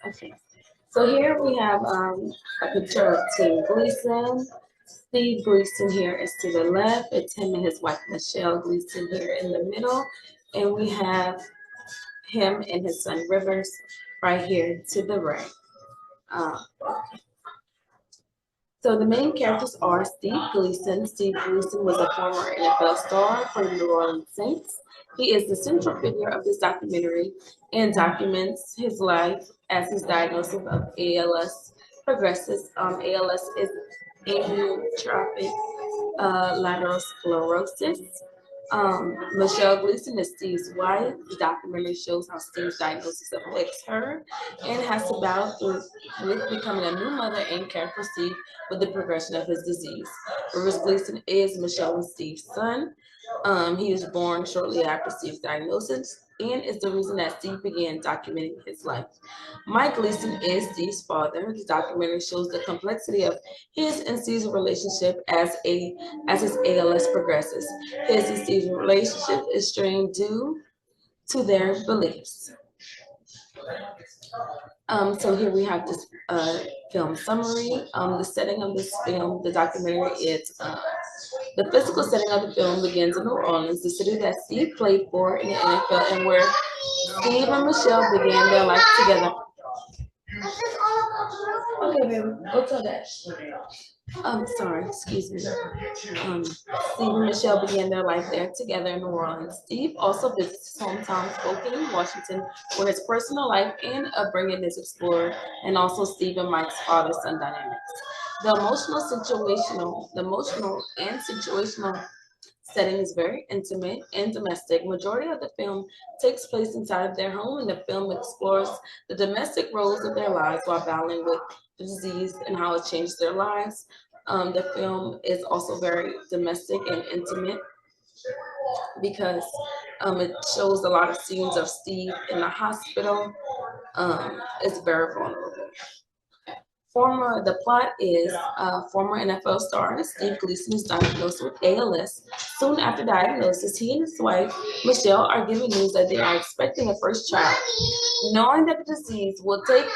Okay. So here we have a picture of Team Gleason. Steve Gleason here is to the left. It's him and his wife Michelle Gleason here in the middle. And we have him and his son Rivers right here to the right. Uh, So the main characters are Steve Gleason. Steve Gleason was a former NFL star for the New Orleans Saints. He is the central figure of this documentary and documents his life as his diagnosis of ALS progresses. ALS is amyotrophic lateral sclerosis. Michelle Gleason is Steve's wife. The documentary shows how Steve's diagnosis affects her and has to battle with becoming a new mother and care for Steve with the progression of his disease. Rivers Gleason is Michelle and Steve's son. He was born shortly after Steve's diagnosis and is the reason that Steve began documenting his life. Mike Gleason is Steve's father. The documentary shows the complexity of his and Steve's relationship as his ALS progresses. His and Steve's relationship is strained due to their beliefs. So here we have this film summary. The setting of this film, the documentary, is the physical setting of the film begins in New Orleans, the city that Steve played for in the NFL, and where Steve and Michelle began their life together. Okay, baby, go tell that. Sorry, excuse me. Steve and Michelle began their life there together in New Orleans. Steve also visits his hometown, Spokane, Washington, where his personal life and upbringing is explored, and also Steve and Mike's father-son dynamics. The emotional and situational setting is very intimate and domestic. Majority of the film takes place inside their home, and the film explores the domestic roles of their lives while battling with the disease and how it changed their lives. The film is also very domestic and intimate because it shows a lot of scenes of Steve in the hospital. It's very vulnerable. The plot is former NFL star Steve Gleason is diagnosed with ALS. Soon after diagnosis, he and his wife Michelle are given news that they are expecting a first child. Knowing that the disease will take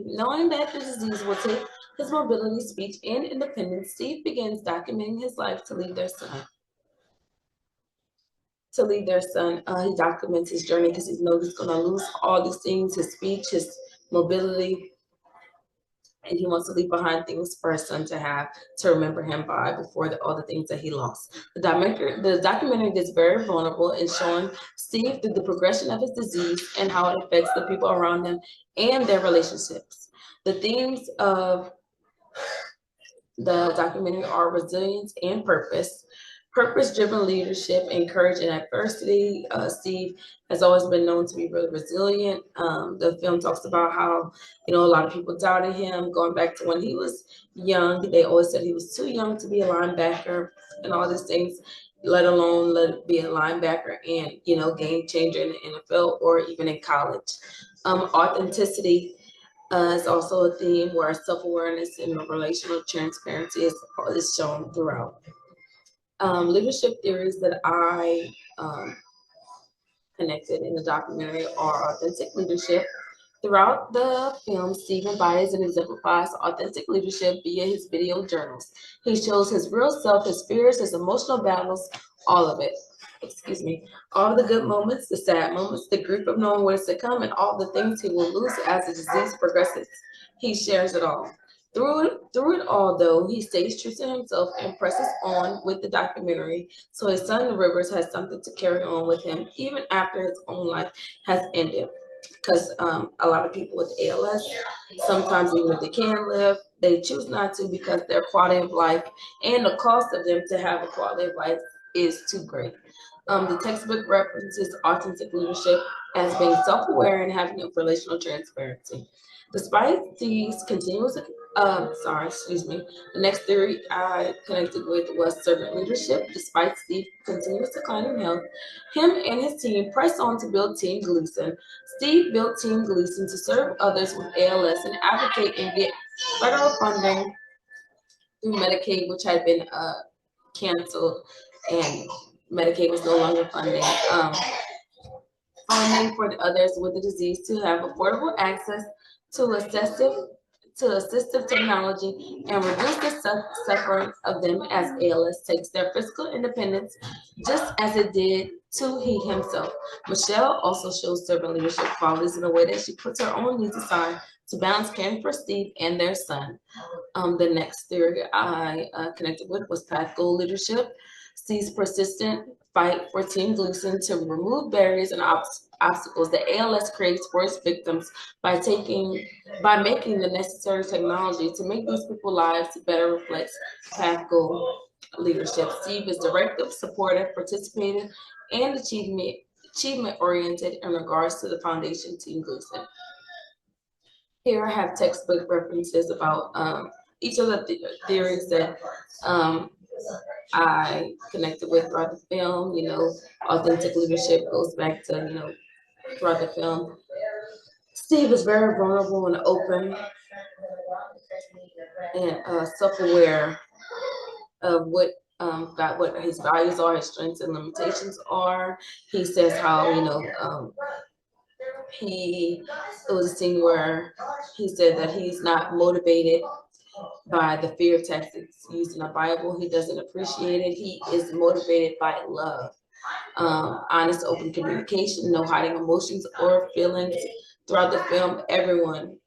knowing that the disease will take his mobility, speech, and independence, Steve begins documenting his life to lead their son. He documents his journey because he knows he's going to lose all these things, his speech, his mobility, and he wants to leave behind things for his son to have to remember him by before all the things that he lost. The documentary is very vulnerable in showing Steve through the progression of his disease and how it affects the people around him and their relationships. The themes of the documentary are resilience and purpose. Purpose-driven leadership and courage in adversity. Steve has always been known to be really resilient. The film talks about how, a lot of people doubted him going back to when he was young. They always said he was too young to be a linebacker and all these things, let alone let it be a linebacker and, game changer in the NFL or even in college. Authenticity is also a theme where self-awareness and relational transparency is shown throughout. Leadership theories that I connected in the documentary are authentic leadership. Throughout the film, Steve embodies and exemplifies authentic leadership via his video journals. He shows his real self, his fears, his emotional battles, all of it. All the good moments, the sad moments, the grief of knowing what is to come, and all the things he will lose as the disease progresses. He shares it all. Through it all, though, he stays true to himself and presses on with the documentary, so his son Rivers has something to carry on with him even after his own life has ended. Because a lot of people with ALS, sometimes even if they can live, they choose not to because their quality of life and the cost of them to have a quality of life is too great. The textbook references authentic leadership as being self-aware and having a relational transparency. Despite these continuous Sorry, excuse me. The next theory I connected with was servant leadership. Despite Steve's continuous decline in health, him and his team pressed on to build Team Gleason. Steve built Team Gleason to serve others with ALS and advocate and get federal funding through Medicaid, which had been canceled, and Medicaid was no longer funding for the others with the disease to have affordable access to assistive technology and reduce the suffering of them as ALS takes their physical independence, just as it did to he himself. Michelle also shows servant leadership qualities in a way that she puts her own needs aside to balance caring for Steve and their son. The next theory I connected with was path goal leadership. Steve's persistent fight for Team Gleason to remove barriers and obstacles that ALS creates for its victims by making the necessary technology to make these people's lives better reflects path goal leadership. Steve is directive, supportive, participative, and achievement oriented in regards to the foundation Team Gleason. Here I have textbook references about each of the theories that I connected with throughout the film. Authentic leadership goes back to, throughout the film. Steve is very vulnerable and open and self-aware of what his values are, his strengths and limitations are. He says how, it was a scene where he said that he's not motivated by the fear tactics used in the Bible. He doesn't appreciate it. He is motivated by love. Honest, open communication, no hiding emotions or feelings. Throughout the film, everyone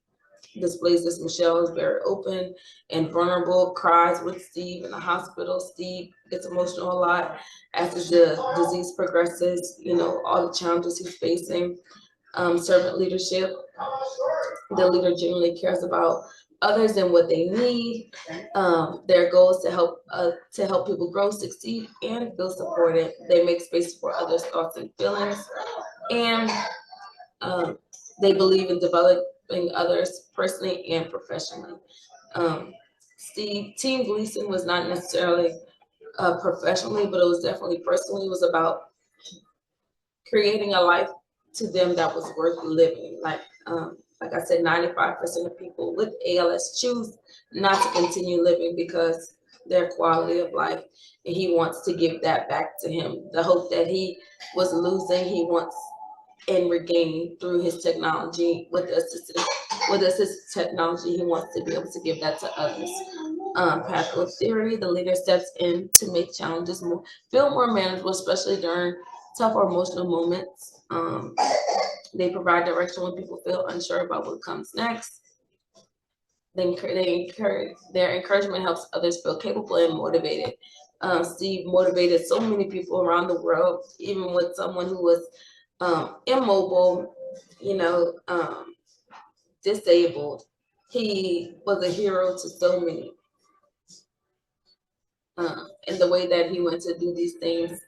displays this. Michelle is very open and vulnerable, cries with Steve in the hospital. Steve gets emotional a lot as the disease progresses, all the challenges he's facing. Servant leadership, the leader generally cares about others and what they need. Their goal is to help people grow, succeed, and feel supported. They make space for others' thoughts and feelings, and they believe in developing others personally and professionally. Team Gleason was not necessarily professionally, but it was definitely personally. It was about creating a life to them that was worth living. Like I said, 95% of people with ALS choose not to continue living because their quality of life, and he wants to give that back to him. The hope that he was losing, he wants and regain through his technology with assistive technology. He wants to be able to give that to others. Pathway theory, the leader steps in to make challenges feel more manageable, especially during tough or emotional moments. They provide direction when people feel unsure about what comes next. Their encouragement helps others feel capable and motivated. Steve motivated so many people around the world, even with someone who was immobile, disabled. He was a hero to so many. In the way that he went to do these things,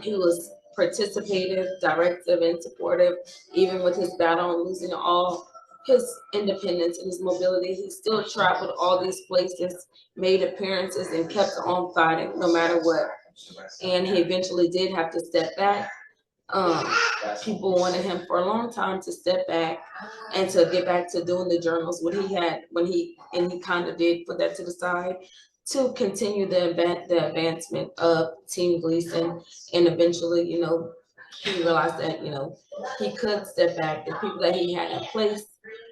he was participative, directive, and supportive. Even with his battle and losing all his independence and his mobility, he still traveled all these places, made appearances, and kept on fighting no matter what. And he eventually did have to step back. People wanted him for a long time to step back and to get back to doing the journals, what he had he kind of did put that to the side to continue the advancement of Team Gleason. And eventually, he realized that, he could step back. The people that he had in place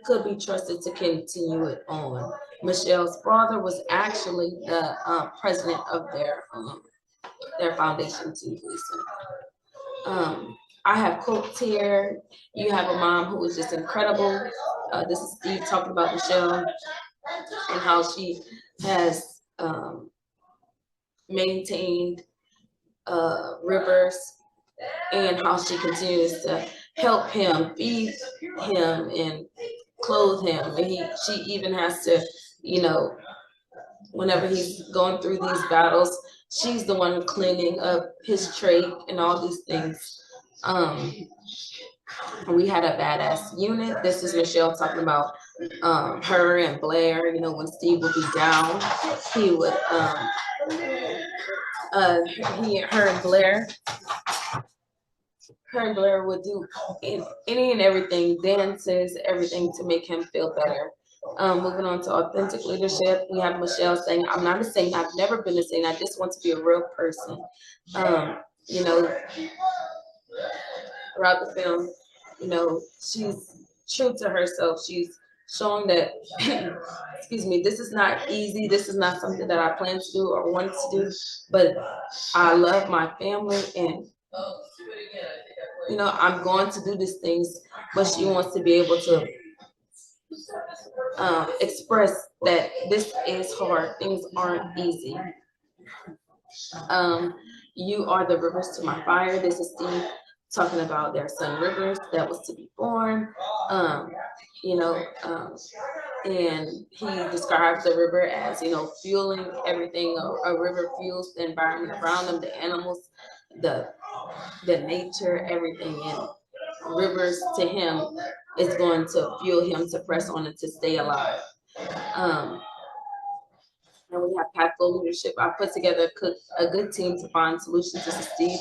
could be trusted to continue it on. Michelle's father was actually the president of their foundation, Team Gleason. I have quotes here. You have a mom who is just incredible. This is Steve talking about Michelle and how she has maintained Rivers and how she continues to help him, feed him, and clothe him. And she even has to, whenever he's going through these battles, she's the one cleaning up his trait and all these things. We had a badass unit. This is Michelle talking about her and Blair, you know, when Steve would be down, he would, her and Blair, would do any and everything, dances, everything to make him feel better. Moving on to authentic leadership, we have Michelle saying, "I'm not a saint. I've never been a saint. I just want to be a real person." You know, throughout the film, you know, she's true to herself. She's showing that, excuse me, this is not easy. This is not something that I plan to do or want to do, but I love my family and, you know, I'm going to do these things, but she wants to be able to express that this is hard. Things aren't easy. You are the rivers to my fire. This is Steve talking about their son Rivers that was to be born. You know, and he describes the river as, you know, fueling everything. A river fuels the environment around them, the animals, the nature, everything. And Rivers to him is going to fuel him to press on and to stay alive. And we have Pathful Leadership. I put together a good team to find solutions. This is Steve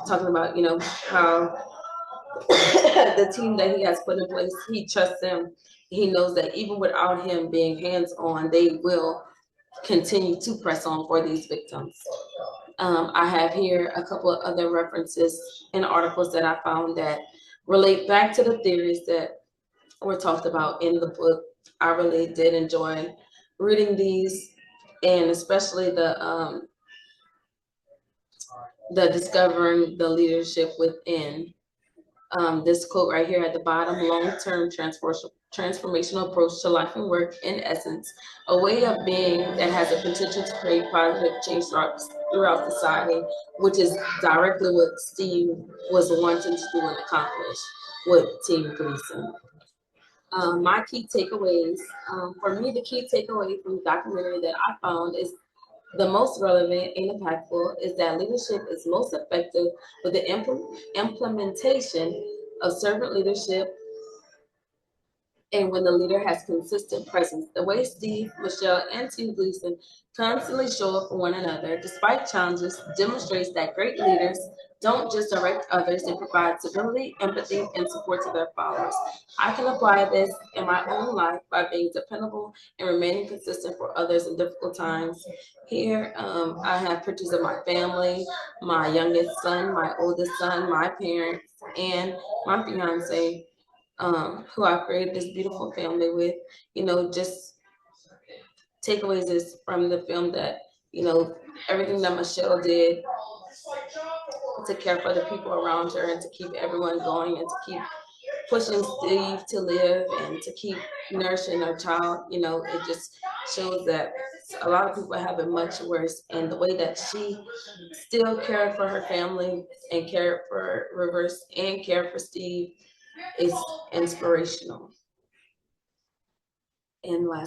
talking about, you know, how the team that he has put in place, he trusts them. He knows that even without him being hands-on, they will continue to press on for these victims. I have here a couple of other references and articles that I found that relate back to the theories that were talked about in the book. I really did enjoy reading these, and especially the discovering the leadership within. This quote right here at the bottom: long-term transformational approach to life and work, in essence, a way of being that has the potential to create positive change throughout society, which is directly what Steve was wanting to do and accomplish with Team Gleason. My key takeaways, for me, the key takeaway from the documentary that I found is the most relevant and impactful is that leadership is most effective with the implementation of servant leadership and when the leader has consistent presence. The way Steve, Michelle, and Team Gleason constantly show up for one another, despite challenges, demonstrates that great leaders don't just direct others, they provide stability, empathy, and support to their followers. I can apply this in my own life by being dependable and remaining consistent for others in difficult times. Here, I have pictures of my family, my youngest son, my oldest son, my parents, and my fiance, who I created this beautiful family with. You know, just takeaways is from the film that, you know, everything that Michelle did to care for the people around her and to keep everyone going and to keep pushing Steve to live and to keep nourishing her child, you know, it just shows that a lot of people have it much worse. And the way that she still cared for her family and cared for Rivers and cared for Steve is inspirational. And last